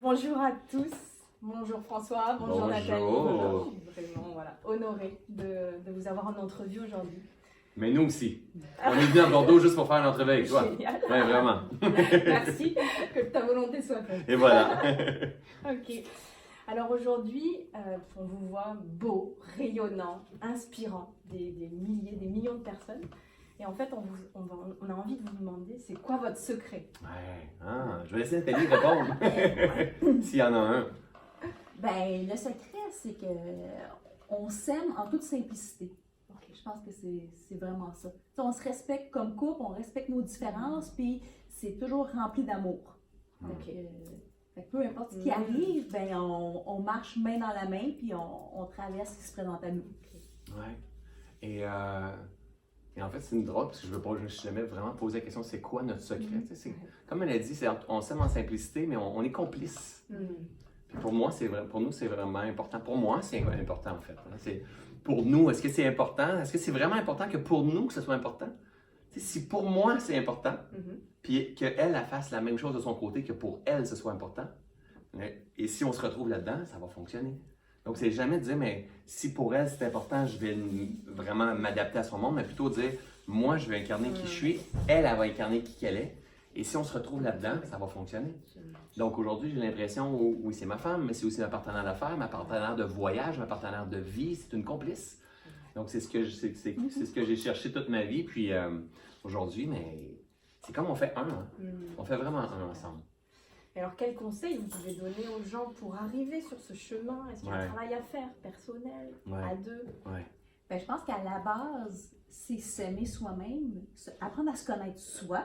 Bonjour à tous, bonjour François, bonjour Nathalie. Je suis vraiment honorée de vous avoir en entrevue aujourd'hui. Mais nous aussi. On est venu à Bordeaux juste pour faire une entrevue avec toi. Génial. Ouais, vraiment. Merci, que ta volonté soit faite. Et voilà. Ok. Alors aujourd'hui, on vous voit beau, rayonnant, inspirant, des milliers, des millions de personnes. Et en fait, on a envie de vous demander, c'est quoi votre secret? Ouais. Ah, je vais laisser Nathalie répondre. S'il y en a un. Ben, le secret, c'est que on s'aime en toute simplicité. Je pense que c'est vraiment ça. T'sais, on se respecte comme couple, on respecte nos différences, puis c'est toujours rempli d'amour. Donc, fait que peu importe ce qui arrive, ben, on marche main dans la main, puis on traverse ce qui se présente à nous. Ouais. Et en fait, c'est une drôle, parce que je ne me suis jamais vraiment posé la question, c'est quoi notre secret? Comme elle a dit, on s'aime en simplicité, mais on est complices. Puis pour moi, pour nous, c'est vraiment important. Pour moi, c'est important, en fait. Pour nous, est-ce que c'est important? Est-ce que c'est vraiment important que pour nous, que ce soit important? Si pour moi, c'est important, puis qu'elle fasse la même chose de son côté, que pour elle, ce soit important, et si on se retrouve là-dedans, ça va fonctionner. Donc, c'est jamais de dire, mais si pour elle, c'est important, je vais vraiment m'adapter à son monde, mais plutôt dire, moi, je vais incarner qui je suis, elle va incarner qui qu'elle est, et si on se retrouve là-dedans, ça va fonctionner. Donc, aujourd'hui, j'ai l'impression, oui, c'est ma femme, mais c'est aussi ma partenaire d'affaires, ma partenaire de voyage, ma partenaire de vie, c'est une complice. Donc, c'est ce que j'ai cherché toute ma vie, puis aujourd'hui, mais c'est comme on fait un, hein? On fait vraiment un ensemble. Alors, quels conseils vous pouvez donner aux gens pour arriver sur ce chemin? Est-ce qu'il y a un travail à faire, personnel, à deux? Ben, je pense qu'à la base, c'est s'aimer soi-même, apprendre à se connaître soi,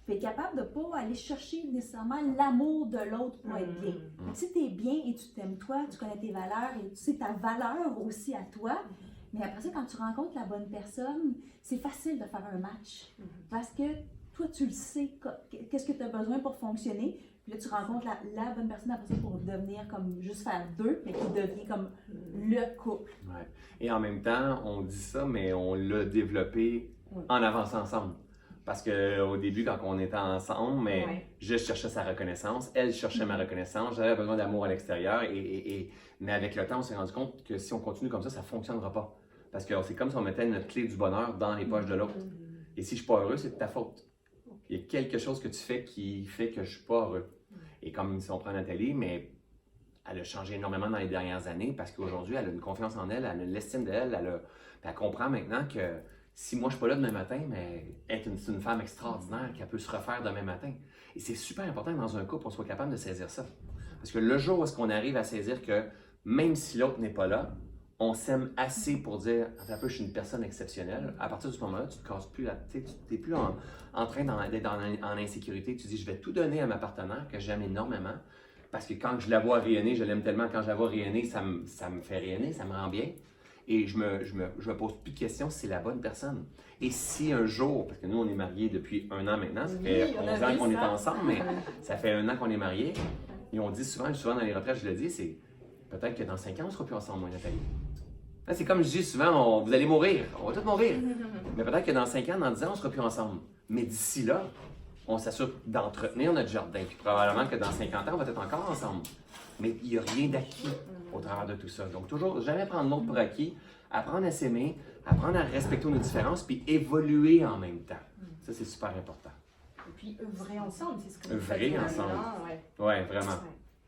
puis être capable de ne pas aller chercher nécessairement l'amour de l'autre pour être bien. Si tu es bien et tu t'aimes toi, tu connais tes valeurs et tu sais ta valeur aussi à toi, mais après ça, quand tu rencontres la bonne personne, c'est facile de faire un match. Parce que toi, tu le sais, qu'est-ce que tu as besoin pour fonctionner. Puis là, tu rencontres la bonne personne après ça pour devenir comme juste faire deux, mais qui devient comme le couple. Ouais. Et en même temps, on dit ça, mais on l'a développé en avançant ensemble. Parce qu'au début, quand on était ensemble, mais je cherchais sa reconnaissance, elle cherchait ma reconnaissance, j'avais besoin d'amour à l'extérieur, mais avec le temps, on s'est rendu compte que si on continue comme ça ne fonctionnera pas. Parce que c'est comme si on mettait notre clé du bonheur dans les poches de l'autre. Et si je ne suis pas heureux, c'est de ta faute. Il y a quelque chose que tu fais qui fait que je ne suis pas heureux. Et comme si on prend Nathalie, mais elle a changé énormément dans les dernières années parce qu'aujourd'hui, elle a une confiance en elle, elle a une estime d'elle, elle comprend maintenant que si moi je ne suis pas là demain matin, mais c'est une femme extraordinaire qui peut se refaire demain matin. Et c'est super important que dans un couple, on soit capable de saisir ça. Parce que le jour où est-ce qu'on arrive à saisir que même si l'autre n'est pas là, on s'aime assez pour dire « un peu, je suis une personne exceptionnelle », à partir de ce moment-là, tu ne te casses plus, tu n'es plus en train d'être en insécurité. Tu dis « je vais tout donner à ma partenaire que j'aime énormément ». Parce que quand je la vois rayonner, je l'aime tellement, quand je la vois rayonner, ça me fait rayonner, ça me rend bien. Et je me pose plus de questions si c'est la bonne personne. Et si un jour, parce que nous on est mariés depuis 1 an maintenant, ça fait 11 ans qu'on est ensemble, mais ça fait 1 an qu'on est mariés, et on dit souvent dans les retraites, je le dis, c'est peut-être que dans 5 ans on ne sera plus ensemble, moi et Nathalie. C'est comme je dis souvent, vous allez mourir, on va tous mourir. Mais peut-être que dans 5 ans, dans 10 ans, on ne sera plus ensemble. Mais d'ici là, on s'assure d'entretenir notre jardin. Puis probablement que dans 50 ans, on va être encore ensemble. Mais il n'y a rien d'acquis au travers de tout ça. Donc toujours, jamais prendre l'autre pour acquis, apprendre à s'aimer, apprendre à respecter nos différences, puis évoluer en même temps. Ça, c'est super important. Et puis œuvrer ensemble, c'est ce que vous œuvrer faites ensemble. Ouais, vraiment.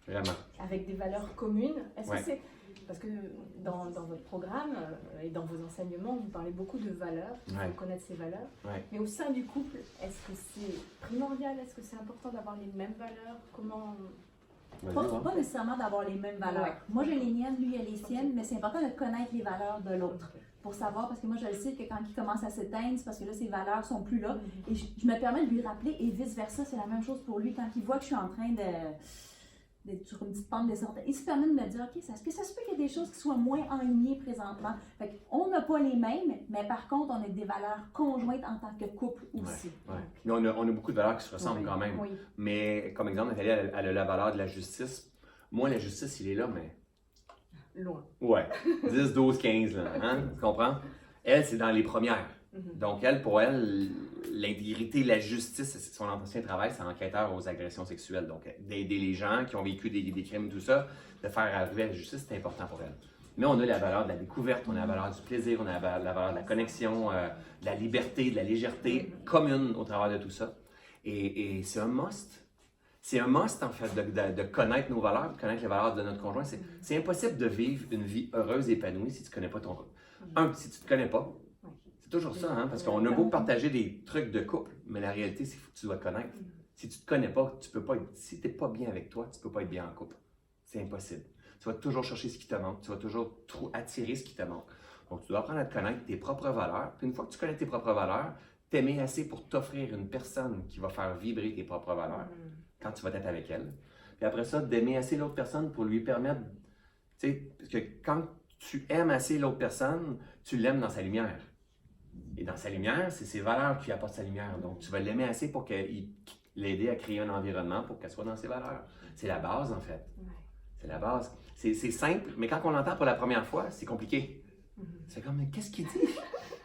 Vraiment. Avec des valeurs communes. Est-ce que c'est... Parce que dans votre programme et dans vos enseignements, vous parlez beaucoup de valeurs, il faut connaître ces valeurs. Mais au sein du couple, est-ce que c'est primordial? Est-ce que c'est important d'avoir les mêmes valeurs? Comment... Pas nécessairement d'avoir les mêmes valeurs. Moi, j'ai les miennes, lui, il a les siennes, mais c'est important de connaître les valeurs de l'autre. Pour savoir, parce que moi, je le sais que quand il commence à s'éteindre, c'est parce que là, ses valeurs sont plus là. Et je me permets de lui rappeler, et vice-versa, c'est la même chose pour lui. Quand il voit que je suis en train d'être sur une petite pente descendante, il se permet de me dire, OK, ça se peut qu'il y ait des choses qui soient moins alignées présentement. Fait qu'on n'a pas les mêmes, mais par contre, on a des valeurs conjointes en tant que couple aussi. Mais on a beaucoup de valeurs qui se ressemblent quand même. Mais comme exemple, Nathalie, elle a la valeur de la justice. Moi, la justice, il est là, mais... Loin. 10, 12, 15, là. Hein? Tu comprends? Elle, c'est dans les premières. Donc, elle, pour elle, l'intégrité, la justice, son ancien travail, c'est enquêteur aux agressions sexuelles. Donc, d'aider les gens qui ont vécu des crimes, tout ça, de faire arriver à la justice, c'est important pour elle. Mais on a la valeur de la découverte, on a la valeur du plaisir, on a la valeur de la connexion, de la liberté, de la légèreté commune au travers de tout ça. Et c'est un must. C'est un must, en fait, de connaître nos valeurs, de connaître les valeurs de notre conjoint. C'est impossible de vivre une vie heureuse et épanouie si tu ne connais pas ton couple. Si tu ne te connais pas, c'est toujours ça, hein, parce qu'on a beau partager des trucs de couple, mais la réalité, c'est que tu dois te connaître. Si tu ne te connais pas, tu peux pas être, si tu n'es pas bien avec toi, tu ne peux pas être bien en couple. C'est impossible. Tu vas toujours chercher ce qui te manque, tu vas toujours attirer ce qui te manque. Donc, tu dois apprendre à te connaître tes propres valeurs. Puis une fois que tu connais tes propres valeurs, t'aimer assez pour t'offrir une personne qui va faire vibrer tes propres valeurs quand tu vas être avec elle. Puis après ça, d'aimer assez l'autre personne pour lui permettre, tu sais, parce que quand tu aimes assez l'autre personne, tu l'aimes dans sa lumière. Et dans sa lumière, c'est ses valeurs qui apportent sa lumière. Donc, tu vas l'aimer assez pour l'aider à créer un environnement pour qu'elle soit dans ses valeurs. C'est la base, en fait. C'est la base. C'est simple, mais quand on l'entend pour la première fois, c'est compliqué. C'est comme, mais qu'est-ce qu'il dit?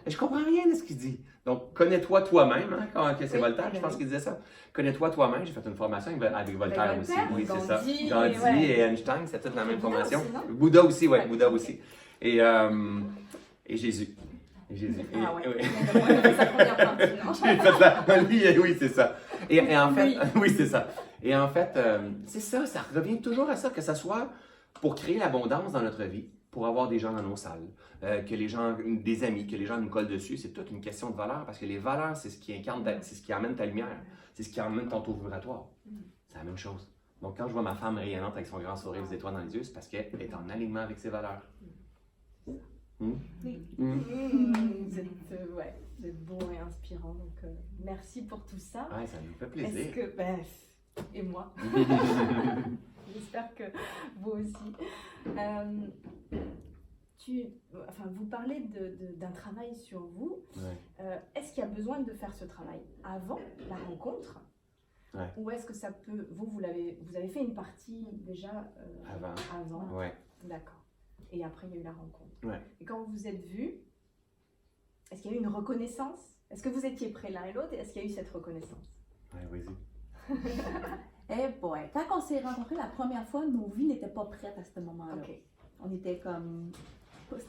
Je comprends rien de ce qu'il dit. Donc, connais-toi toi-même. Hein, c'est Voltaire, je pense qu'il disait ça. Connais-toi toi-même. J'ai fait une formation avec Voltaire aussi. Oui, c'est ça. Gandhi et Einstein, c'est toute la même formation. Bouddha aussi, oui, Bouddha aussi. Et Jésus. Oui, c'est ça. Et en fait, oui, c'est ça. Et en fait, c'est ça, ça revient toujours à ça, que ça soit pour créer l'abondance dans notre vie, pour avoir des gens dans nos salles, que les gens, des amis, que les gens nous collent dessus, c'est toute une question de valeur, parce que les valeurs, c'est ce qui incarne, c'est ce qui amène ta lumière, c'est ce qui amène ton taux vibratoire. C'est la même chose. Donc, quand je vois ma femme rayonnante avec son grand sourire, des étoiles dans les yeux, c'est parce qu'elle est en alignement avec ses valeurs. Vous êtes beau et inspirant, donc merci pour tout ça. Ouais, ça nous fait plaisir. Est-ce que, et moi, j'espère que vous aussi. Vous parlez d'un travail sur vous. Est-ce qu'il y a besoin de faire ce travail avant la rencontre? Ou est-ce que ça peut... Vous avez fait une partie déjà avant. D'accord. Et après, il y a eu la rencontre. Et quand vous vous êtes vus, est-ce qu'il y a eu une reconnaissance? Est-ce que vous étiez prêts l'un et l'autre? Et est-ce qu'il y a eu cette reconnaissance? Vas-y. Quand on s'est rencontrés la première fois, nos vies n'étaient pas prêtes à ce moment-là. On était comme...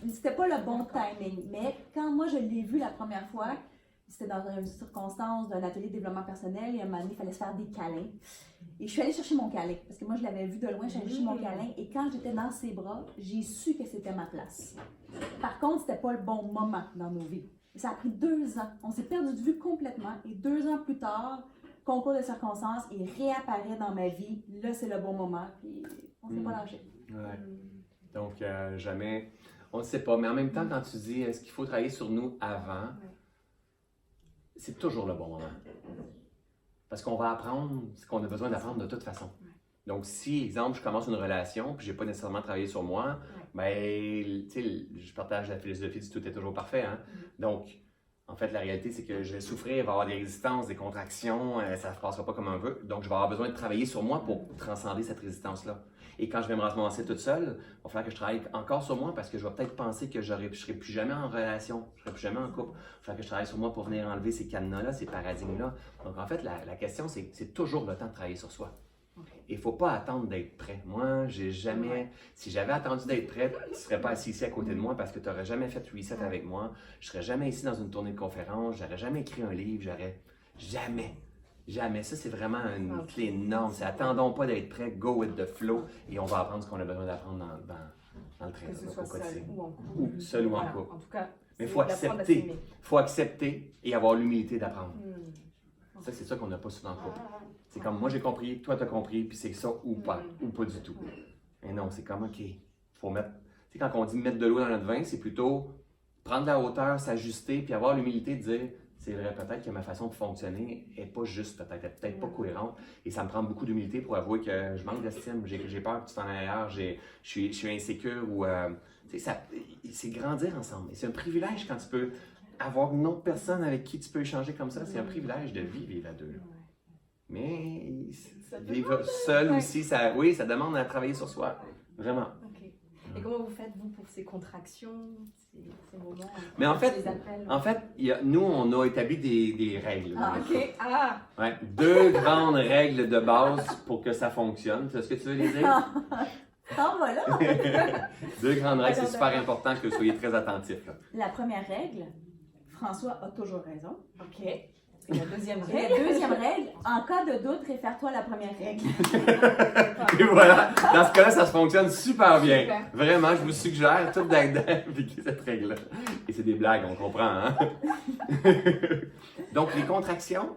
C'était pas le bon timing. Mais quand moi, je l'ai vu la première fois, c'était dans une circonstance d'un atelier de développement personnel et à un moment donné, il fallait se faire des câlins. Et je suis allée chercher mon câlin, parce que moi, je l'avais vu de loin, je suis allée chercher mon câlin. Et quand j'étais dans ses bras, j'ai su que c'était ma place. Par contre, c'était pas le bon moment dans nos vies. Et ça a pris 2 ans. On s'est perdu de vue complètement. Et 2 ans plus tard, concours de circonstances, il réapparaît dans ma vie. Là, c'est le bon moment. Puis on s'est pas lâché. Donc, jamais... On ne sait pas. Mais en même temps, quand tu dis, est-ce qu'il faut travailler sur nous avant? C'est toujours le bon moment. Parce qu'on va apprendre ce qu'on a besoin d'apprendre de toute façon. Donc, si, exemple, je commence une relation puis je n'ai pas nécessairement travaillé sur moi, je partage la philosophie du tout est toujours parfait. Hein? Donc, en fait, la réalité, c'est que je vais souffrir, il va y avoir des résistances, des contractions, ça ne se passera pas comme on veut. Donc, je vais avoir besoin de travailler sur moi pour transcender cette résistance-là. Et quand je vais me ramasser toute seule, il va falloir que je travaille encore sur moi parce que je vais peut-être penser que je ne serai plus jamais en relation, je ne serai plus jamais en couple. Il va falloir que je travaille sur moi pour venir enlever ces cadenas-là, ces paradigmes-là. Donc, en fait, la question, c'est toujours le temps de travailler sur soi. Il ne faut pas attendre d'être prêt. Moi, j'ai jamais... Si j'avais attendu d'être prêt, tu ne serais pas assis ici à côté de moi parce que tu n'aurais jamais fait reset avec moi. Je ne serais jamais ici dans une tournée de conférence. Je n'aurais jamais écrit un livre. Jamais. Ça, c'est vraiment une clé énorme. C'est attendons pas d'être prêt, go with the flow et on va apprendre ce qu'on a besoin d'apprendre dans le travail. Que ce soit seul ou en couple. Ou seul ou en couple. En tout cas, mais il faut accepter et avoir l'humilité d'apprendre. Ça, c'est ça qu'on n'a pas souvent en couple. C'est comme moi j'ai compris, toi t'as compris, puis c'est ça ou pas du tout. Mais non, c'est comme OK, faut mettre. Tu sais, quand on dit mettre de l'eau dans notre vin, c'est plutôt prendre la hauteur, s'ajuster, puis avoir l'humilité de dire c'est vrai, peut-être que ma façon de fonctionner n'est pas juste, peut-être pas cohérente. Et ça me prend beaucoup d'humilité pour avouer que je manque d'estime, j'ai peur que tu t'en ailles ailleurs, je suis insécure ou. C'est grandir ensemble. Et c'est un privilège quand tu peux avoir une autre personne avec qui tu peux échanger comme ça. C'est un privilège de vivre à deux. Mais vivre seul aussi, ça demande à travailler sur soi. Vraiment. Et comment vous faites, vous, pour ces contractions, ces moments? Mais en fait, nous, on a établi des règles. OK. Ouais, 2 grandes règles de base pour que ça fonctionne. Est-ce que tu veux les dire? Voilà! 2 grandes règles, c'est super important que vous soyez très attentifs. Là. La première règle, François a toujours raison. OK. Et la deuxième Et règle? la deuxième règle, en cas de doute, réfère-toi à la première règle. Et voilà, dans ce cas-là, ça se fonctionne super bien. Super. Vraiment, je vous suggère tout d'appliquer cette règle-là. Et c'est des blagues, on comprend, hein? Donc, les contractions,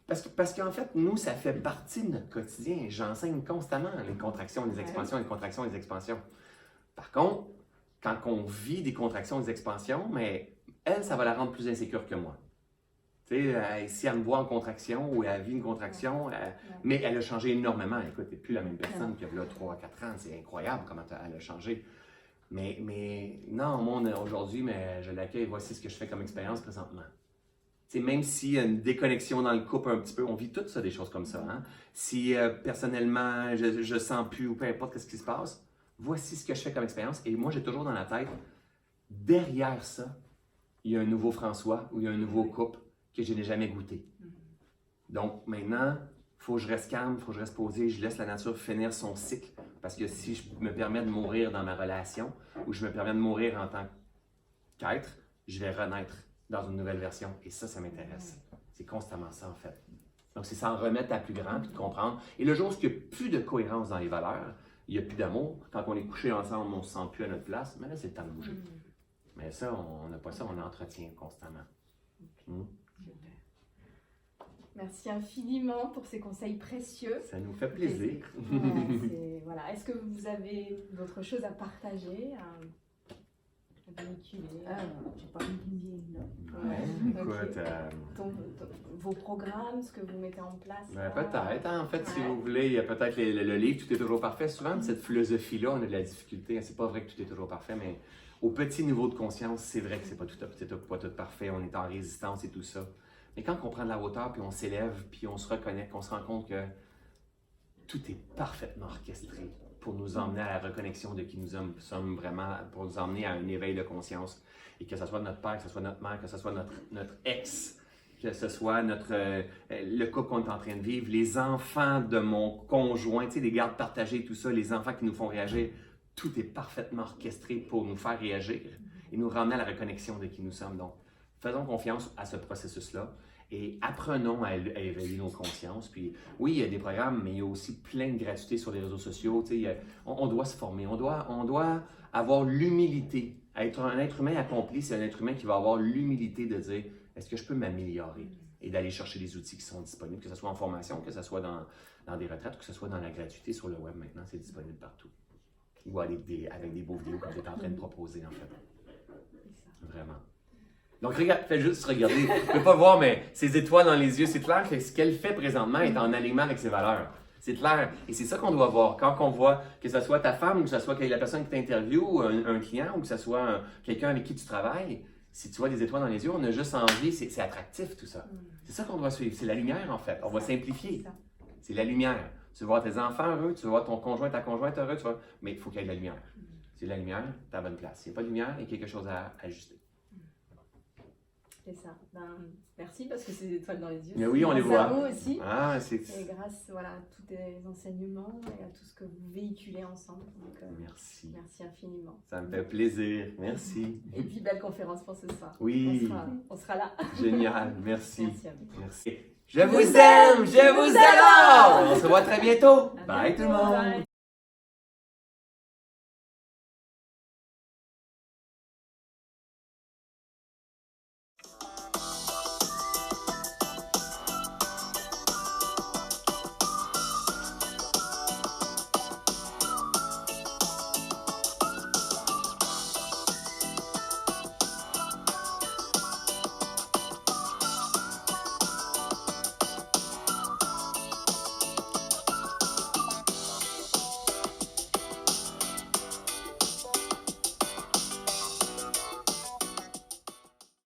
parce qu'en fait, nous, ça fait partie de notre quotidien. J'enseigne constamment les contractions, les expansions, les contractions, les expansions. Par contre, quand on vit des contractions, des expansions, mais elle, ça va la rendre plus insécure que moi. Tu sais, si elle me voit en contraction ou elle vit une contraction, mais elle a changé énormément. Écoute, elle n'est plus la même personne qu'il y a 3 à 4 ans. C'est incroyable comment elle a changé. Mais non, moi, aujourd'hui, mais je l'accueille. Voici ce que je fais comme expérience présentement. Tu sais, même s'il y a une déconnexion dans le couple un petit peu, on vit tout ça, des choses comme ça. Hein? Si personnellement, je sens plus ou peu importe ce qui se passe, voici ce que je fais comme expérience. Et moi, j'ai toujours dans la tête, derrière ça, il y a un nouveau François ou il y a un nouveau couple que je n'ai jamais goûté. Donc maintenant, il faut que je reste calme, il faut que je reste posé, je laisse la nature finir son cycle. Parce que si je me permets de mourir dans ma relation ou je me permets de mourir en tant qu'être, je vais renaître dans une nouvelle version. Et ça m'intéresse. C'est constamment ça, en fait. Donc c'est s'en remettre à plus grand puis de comprendre. Et le jour où il n'y a plus de cohérence dans les valeurs, il n'y a plus d'amour. Quand on est couché ensemble, on ne se sent plus à notre place. Mais là, c'est le temps de bouger. Mais ça, on n'a pas ça, on entretient constamment. Super. Merci infiniment pour ces conseils précieux. Ça nous fait plaisir. Voilà. Est-ce que vous avez d'autres choses à partager, à véhiculer? J'ai pas mis de lien là. Écoute, vos programmes, ce que vous mettez en place? Peut-être. En fait, si vous voulez, il y a peut-être le livre « Tout est toujours parfait ». Souvent, cette philosophie-là, on a de la difficulté. C'est pas vrai que tout est toujours parfait, mais au petit niveau de conscience, c'est vrai que c'est pas tout parfait. On est en résistance et tout ça. Mais quand on prend de la hauteur, puis on s'élève, puis on se reconnecte, on se rend compte que tout est parfaitement orchestré pour nous emmener à la reconnexion de qui nous sommes vraiment, pour nous emmener à un éveil de conscience. Et que ce soit notre père, que ce soit notre mère, que ce soit notre ex, que ce soit le couple qu'on est en train de vivre, les enfants de mon conjoint, tu sais, les gardes partagés, tout ça, les enfants qui nous font réagir, tout est parfaitement orchestré pour nous faire réagir et nous ramener à la reconnexion de qui nous sommes. Donc, faisons confiance à ce processus-là et apprenons à éveiller nos consciences. Puis, oui, il y a des programmes, mais il y a aussi plein de gratuité sur les réseaux sociaux. Tu sais, on doit se former, on doit avoir l'humilité. Être un être humain accompli, c'est un être humain qui va avoir l'humilité de dire « Est-ce que je peux m'améliorer? » et d'aller chercher les outils qui sont disponibles, que ce soit en formation, que ce soit dans des retraites, que ce soit dans la gratuité sur le web. Maintenant, c'est disponible partout. Ou avec des beaux vidéos comme tu es en train de proposer, en fait. Vraiment. Donc, regarde, fais juste regarder. Tu ne peux pas voir, mais ces étoiles dans les yeux, c'est clair que ce qu'elle fait présentement est en alignement avec ses valeurs. C'est clair. Et c'est ça qu'on doit voir. Quand on voit que ce soit ta femme, ou que ce soit la personne qui t'interviewe, ou un client, ou que ce soit quelqu'un avec qui tu travailles, si tu vois des étoiles dans les yeux, on a juste envie, c'est attractif tout ça. C'est ça qu'on doit suivre. C'est la lumière, en fait. On va simplifier. C'est la lumière. Tu veux voir tes enfants heureux, tu veux voir ton conjoint, ta conjointe heureux, tu vois. Mais il faut qu'il y ait de la lumière. C'est la lumière, tu es à la bonne place. S'il n'y a pas de lumière, il y a quelque chose à ajuster. C'est ça. Merci parce que ces étoiles dans les yeux. Mais oui, on les voit. Aussi. Et grâce à tous tes enseignements et à tout ce que vous véhiculez ensemble. Donc, merci. Merci infiniment. Ça me fait plaisir. Merci. Et puis, belle conférence pour ce soir. Oui. On sera là. Génial. Merci. Merci à vous. Merci. Je vous aime, je vous adore. On se voit très bientôt. Bye tout le monde.